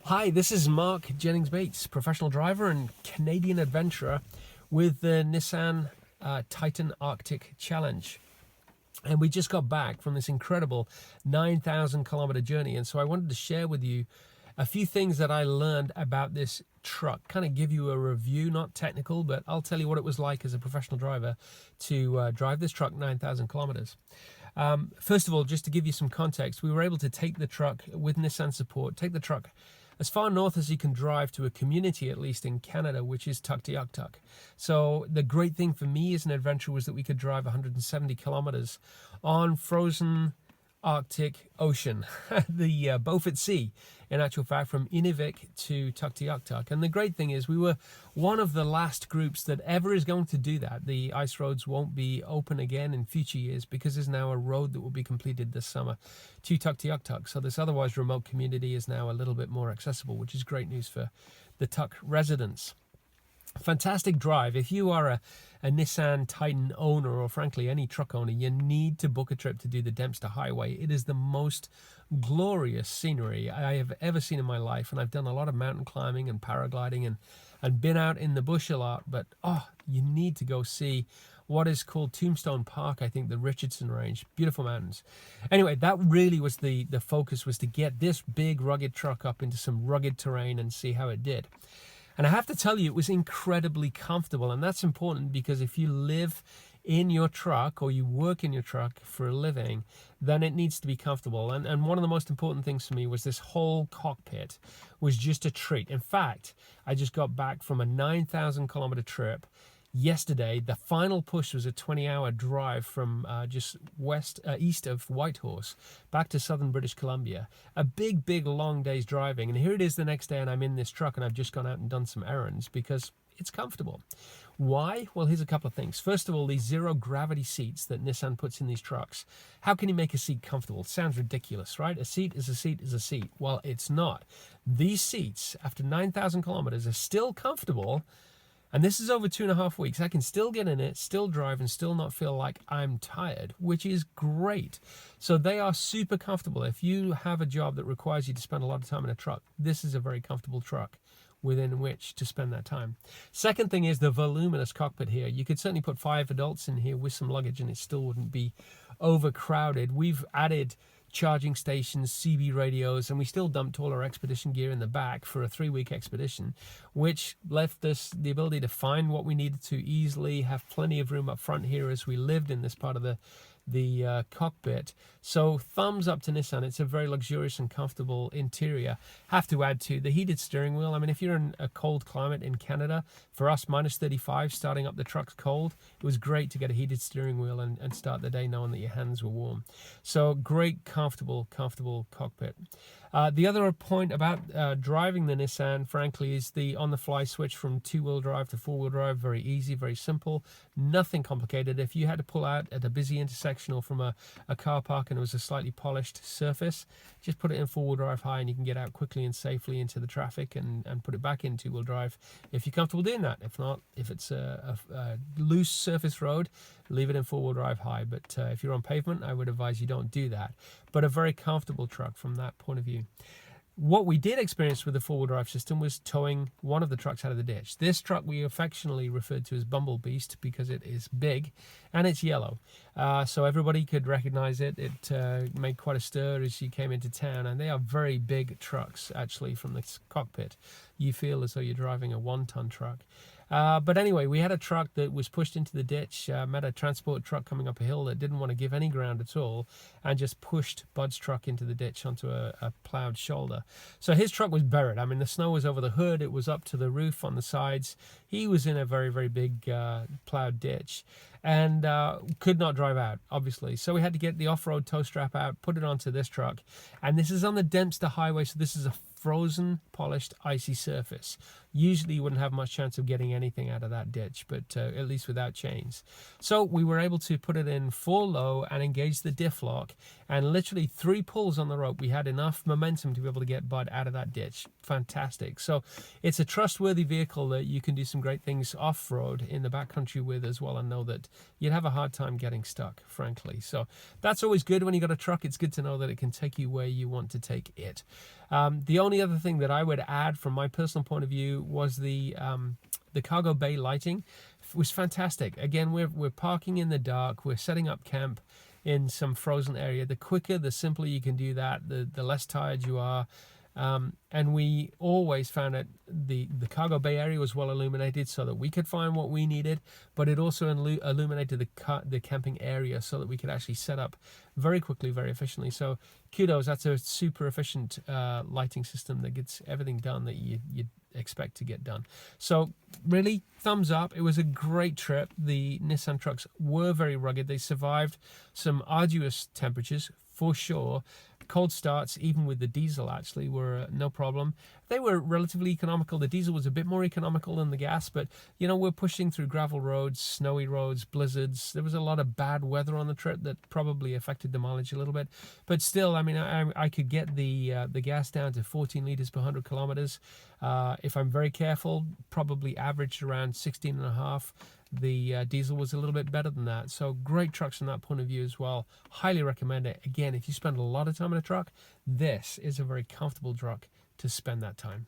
Hi, this is Mark Jennings-Bates, professional driver and Canadian adventurer with the Nissan Titan Arctic Challenge. And we just got back from this incredible 9,000 kilometer journey. And so I wanted to share with you a few things that I learned about this truck, kind of give you a review, not technical, but I'll tell you what it was like as a professional driver to drive this truck 9,000 kilometers. First of all, just to give you some context, we were able to take the truck with Nissan support, take the truck as far north as you can drive to a community, at least in Canada, which is Tuktoyaktuk. So the great thing for me as an adventurer was that we could drive 170 kilometers on frozen Arctic Ocean, the Beaufort Sea, in actual fact, from Inuvik to Tuktoyaktuk. And the great thing is we were one of the last groups that ever is going to do that. The ice roads won't be open again in future years because there's now a road that will be completed this summer to Tuktoyaktuk. So this otherwise remote community is now a little bit more accessible, which is great news for the Tuk residents. Fantastic drive. If you are a Nissan Titan owner, or frankly any truck owner, you need to book a trip to do the Dempster Highway. It is the most glorious scenery I have ever seen in my life, and I've done a lot of mountain climbing and paragliding and been out in the bush a lot, but you need to go see what is called Tombstone Park, I think, the Richardson Range. Beautiful mountains. Anyway, that really was the focus, was to get this big rugged truck up into some rugged terrain and see how it did. And I have to tell you, it was incredibly comfortable. And that's important because if you live in your truck or you work in your truck for a living, then it needs to be comfortable. And one of the most important things for me was this whole cockpit was just a treat. In fact, I just got back from a 9,000 kilometer trip yesterday. The final push was a 20-hour drive from just east of Whitehorse back to southern British Columbia. A big long day's driving, and here it is the next day and I'm in this truck and I've just gone out and done some errands because it's comfortable. Why? Well, here's a couple of things. First of all, these zero gravity seats that Nissan puts in these trucks. How can you make a seat comfortable? It sounds ridiculous, right? A seat is a seat is a seat. Well, it's not. These seats, after 9,000 kilometers, are still comfortable. And this is over 2.5 weeks. I can still get in it, still drive, and still not feel like I'm tired, which is great. So they are super comfortable. If you have a job that requires you to spend a lot of time in a truck, this is a very comfortable truck within which to spend that time. Second thing is the voluminous cockpit here. You could certainly put 5 adults in here with some luggage and it still wouldn't be overcrowded. We've added charging stations, CB radios, and we still dumped all our expedition gear in the back for a 3-week expedition, which left us the ability to find what we needed to easily, have plenty of room up front here as we lived in this part of the cockpit. So thumbs up to Nissan. It's a very luxurious and comfortable interior. Have to add to the heated steering wheel. I mean, if you're in a cold climate in Canada, for us minus 35 starting up the truck's cold, it was great to get a heated steering wheel and start the day knowing that your hands were warm. So great comfortable cockpit. The other point about driving the Nissan, frankly, is the on-the-fly switch from 2-wheel drive to 4-wheel drive. Very easy, very simple, nothing complicated. If you had to pull out at a busy intersection or from a car park and it was a slightly polished surface, just put it in 4-wheel drive high and you can get out quickly and safely into the traffic and put it back in 2-wheel drive if you're comfortable doing that. If not, if it's a loose surface road, leave it in 4-wheel drive high. But if you're on pavement, I would advise you don't do that. But a very comfortable truck from that point of view. What we did experience with the 4-wheel drive system was towing one of the trucks out of the ditch. This truck we affectionately referred to as Bumble Beast because it is big and it's yellow. So everybody could recognize it. It made quite a stir as you came into town, and they are very big trucks actually from the cockpit. You feel as though you're driving a 1-ton truck. But anyway, we had a truck that was pushed into the ditch, met a transport truck coming up a hill that didn't want to give any ground at all, and just pushed Bud's truck into the ditch onto a plowed shoulder. So his truck was buried. I mean, the snow was over the hood, it was up to the roof on the sides. He was in a very big plowed ditch and could not drive out, obviously. So we had to get the off-road tow strap out, put it onto this truck, and this is on the Dempster Highway, so this is a frozen, polished, icy surface. usually you wouldn't have much chance of getting anything out of that ditch, but at least without chains. So we were able to put it in full low and engage the diff lock, and literally 3 pulls on the rope, we had enough momentum to be able to get Bud out of that ditch. Fantastic. So it's a trustworthy vehicle that you can do some great things off-road in the backcountry with as well, and know that you'd have a hard time getting stuck, frankly. So that's always good when you got a truck. It's good to know that it can take you where you want to take it. The only other thing that I would add from my personal point of view was the cargo bay lighting was fantastic. Again, we're parking in the dark, we're setting up camp in some frozen area. The quicker, the simpler you can do that, the less tired you are. And we always found that the cargo bay area was well illuminated so that we could find what we needed, but it also illuminated the camping area so that we could actually set up very quickly, very efficiently. So kudos, that's a super efficient lighting system that gets everything done that you'd expect to get done. So really, thumbs up. It was a great trip. The Nissan trucks were very rugged. They survived some arduous temperatures for sure. Cold starts, even with the diesel, actually were no problem. They were relatively economical. The diesel was a bit more economical than the gas, but you know, we're pushing through gravel roads, snowy roads, blizzards. There was a lot of bad weather on the trip that probably affected the mileage a little bit, but still, I mean, I could get the gas down to 14 liters per 100 kilometers. If I'm very careful, probably averaged around 16 and a half. The diesel was a little bit better than that. So great trucks from that point of view as well. Highly recommend it. Again, if you spend a lot of time in a truck, this is a very comfortable truck to spend that time.